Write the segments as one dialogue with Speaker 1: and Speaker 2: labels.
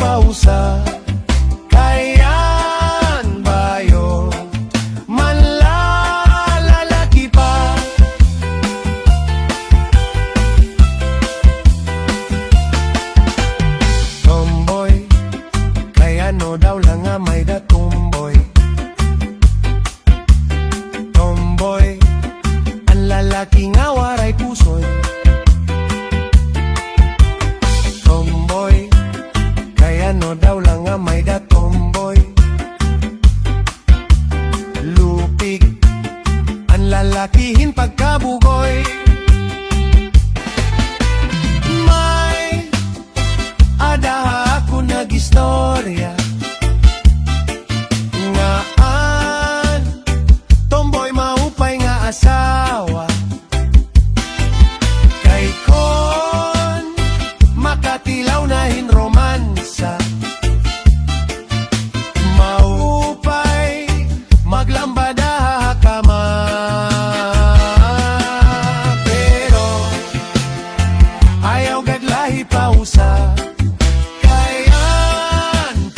Speaker 1: pausa. Kayan bayo manlalaki pa. Tomboy, kaya no daw lang nga may da tomboy. Tomboy, ang lalaki nga waray pusoy. Tomboy, kaya no daw lang nga may da tomboy. Lupig, ang lalakihin pagkabugoy. May adaha ako nag-istorya ngaan tomboy maupay nga asawa. Kay kon makatilaw nahin romansa, maupay maglambada ka pero ayaw gaglahi pausa. Kayan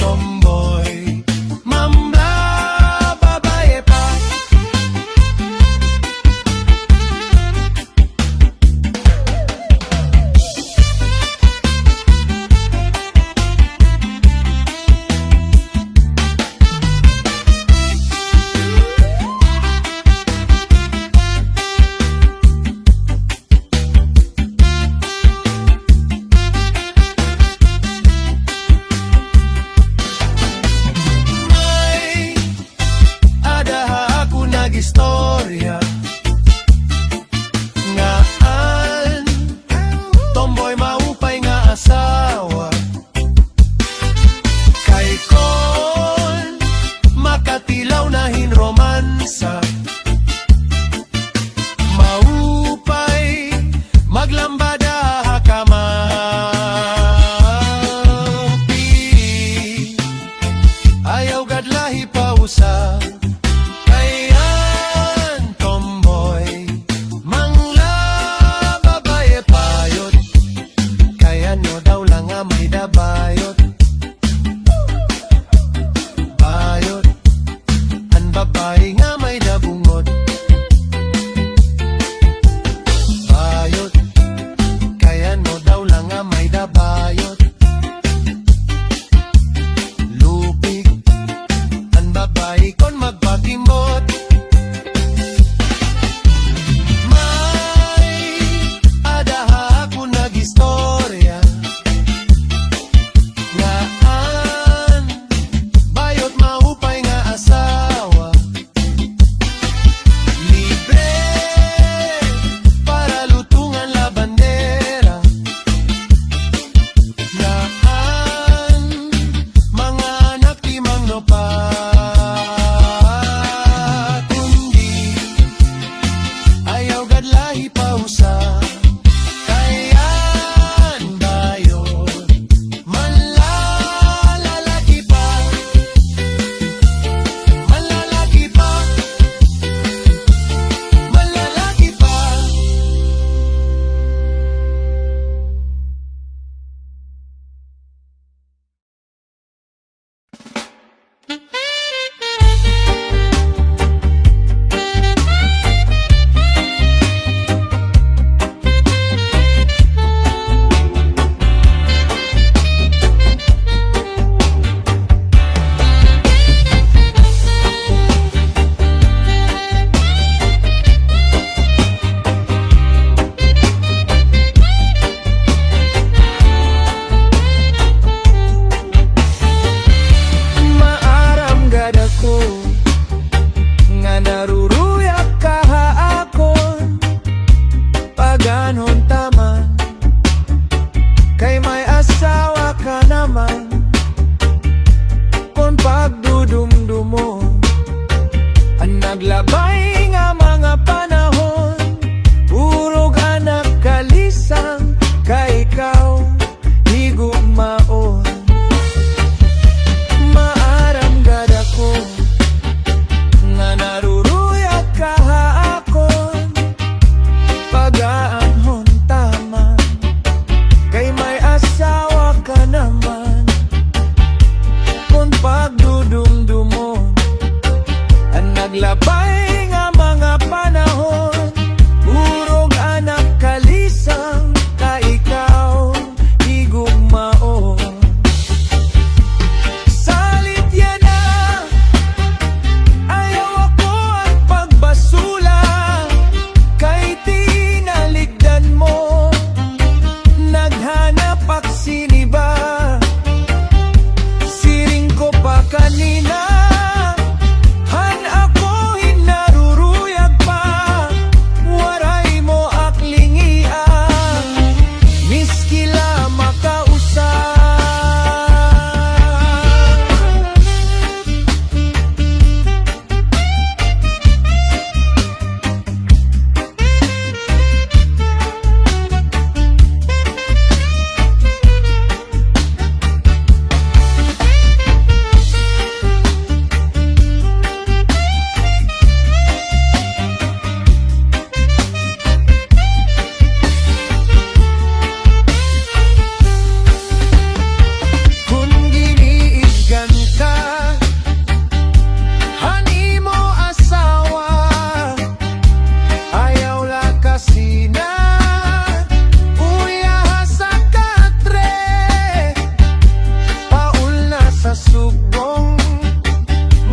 Speaker 1: sugbong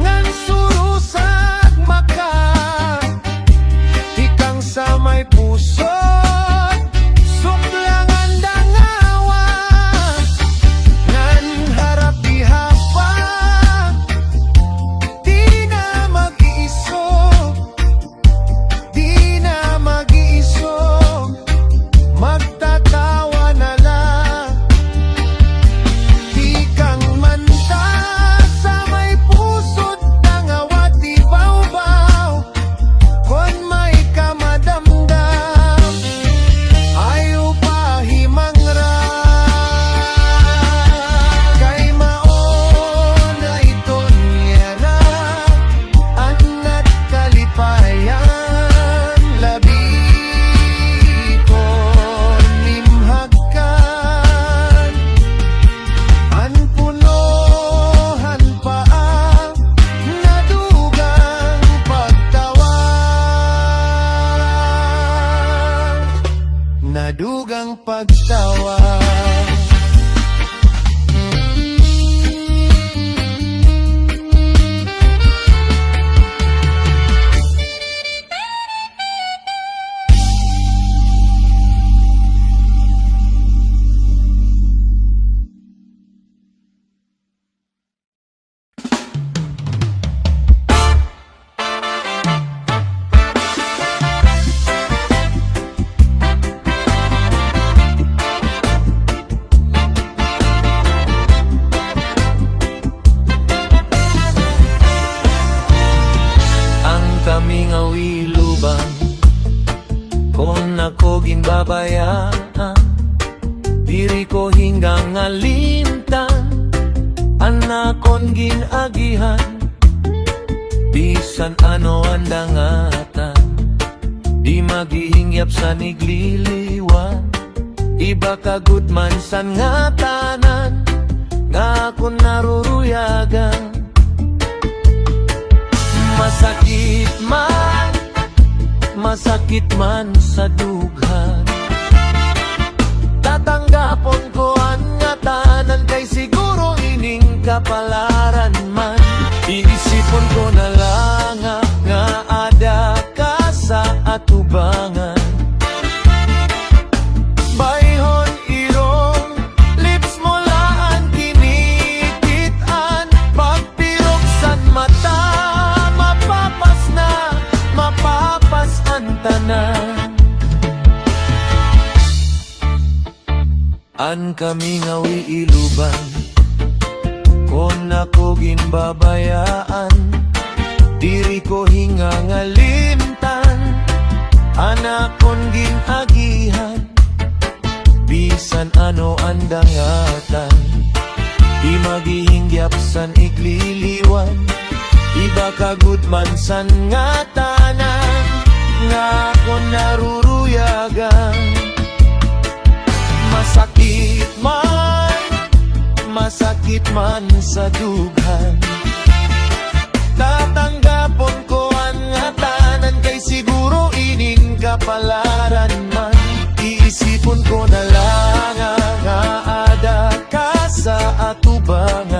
Speaker 1: ngan surusag maka ikang sa may puso suklangan dangawa ngan harap ihapa di na mag-iiso magtatawa na lang di kang manta sa may pusot ng awat di baw-baw kon may kamadamdam ayaw pa himangra kay maon na iton yara anat kalipayan labi nadugang pagtawa. Kaming awilubang kung ako ginbabayaan diri ko hinggang alimtan anakon ginagihan bisan ano ang dangatan di maghihingyap sa nigliliwan iba kagut man san nga tanan nga akon naruruyagan masakit man sa dughan tatanggapon ko ang nga tanan kay siguro ining kapalaran man iisipon ko na lang nga ada ka sa atubangan bayhon irong lips mo laan kinikitan pagpirok san mata mapapas ang tanan an kami ngawi iluban kon ako ginbabayaan diri ko hingang alimtan anakon ginagihan bisan ano ang dangatan di maghihingyap san igliliwan iba kagut man san nga tanan nga ako naruruyagan masakit man sa dughan tatanggapon ko ang nga tanan kay siguro ining kapalaran man iisipon ko na lang nga ada ka sa atubangan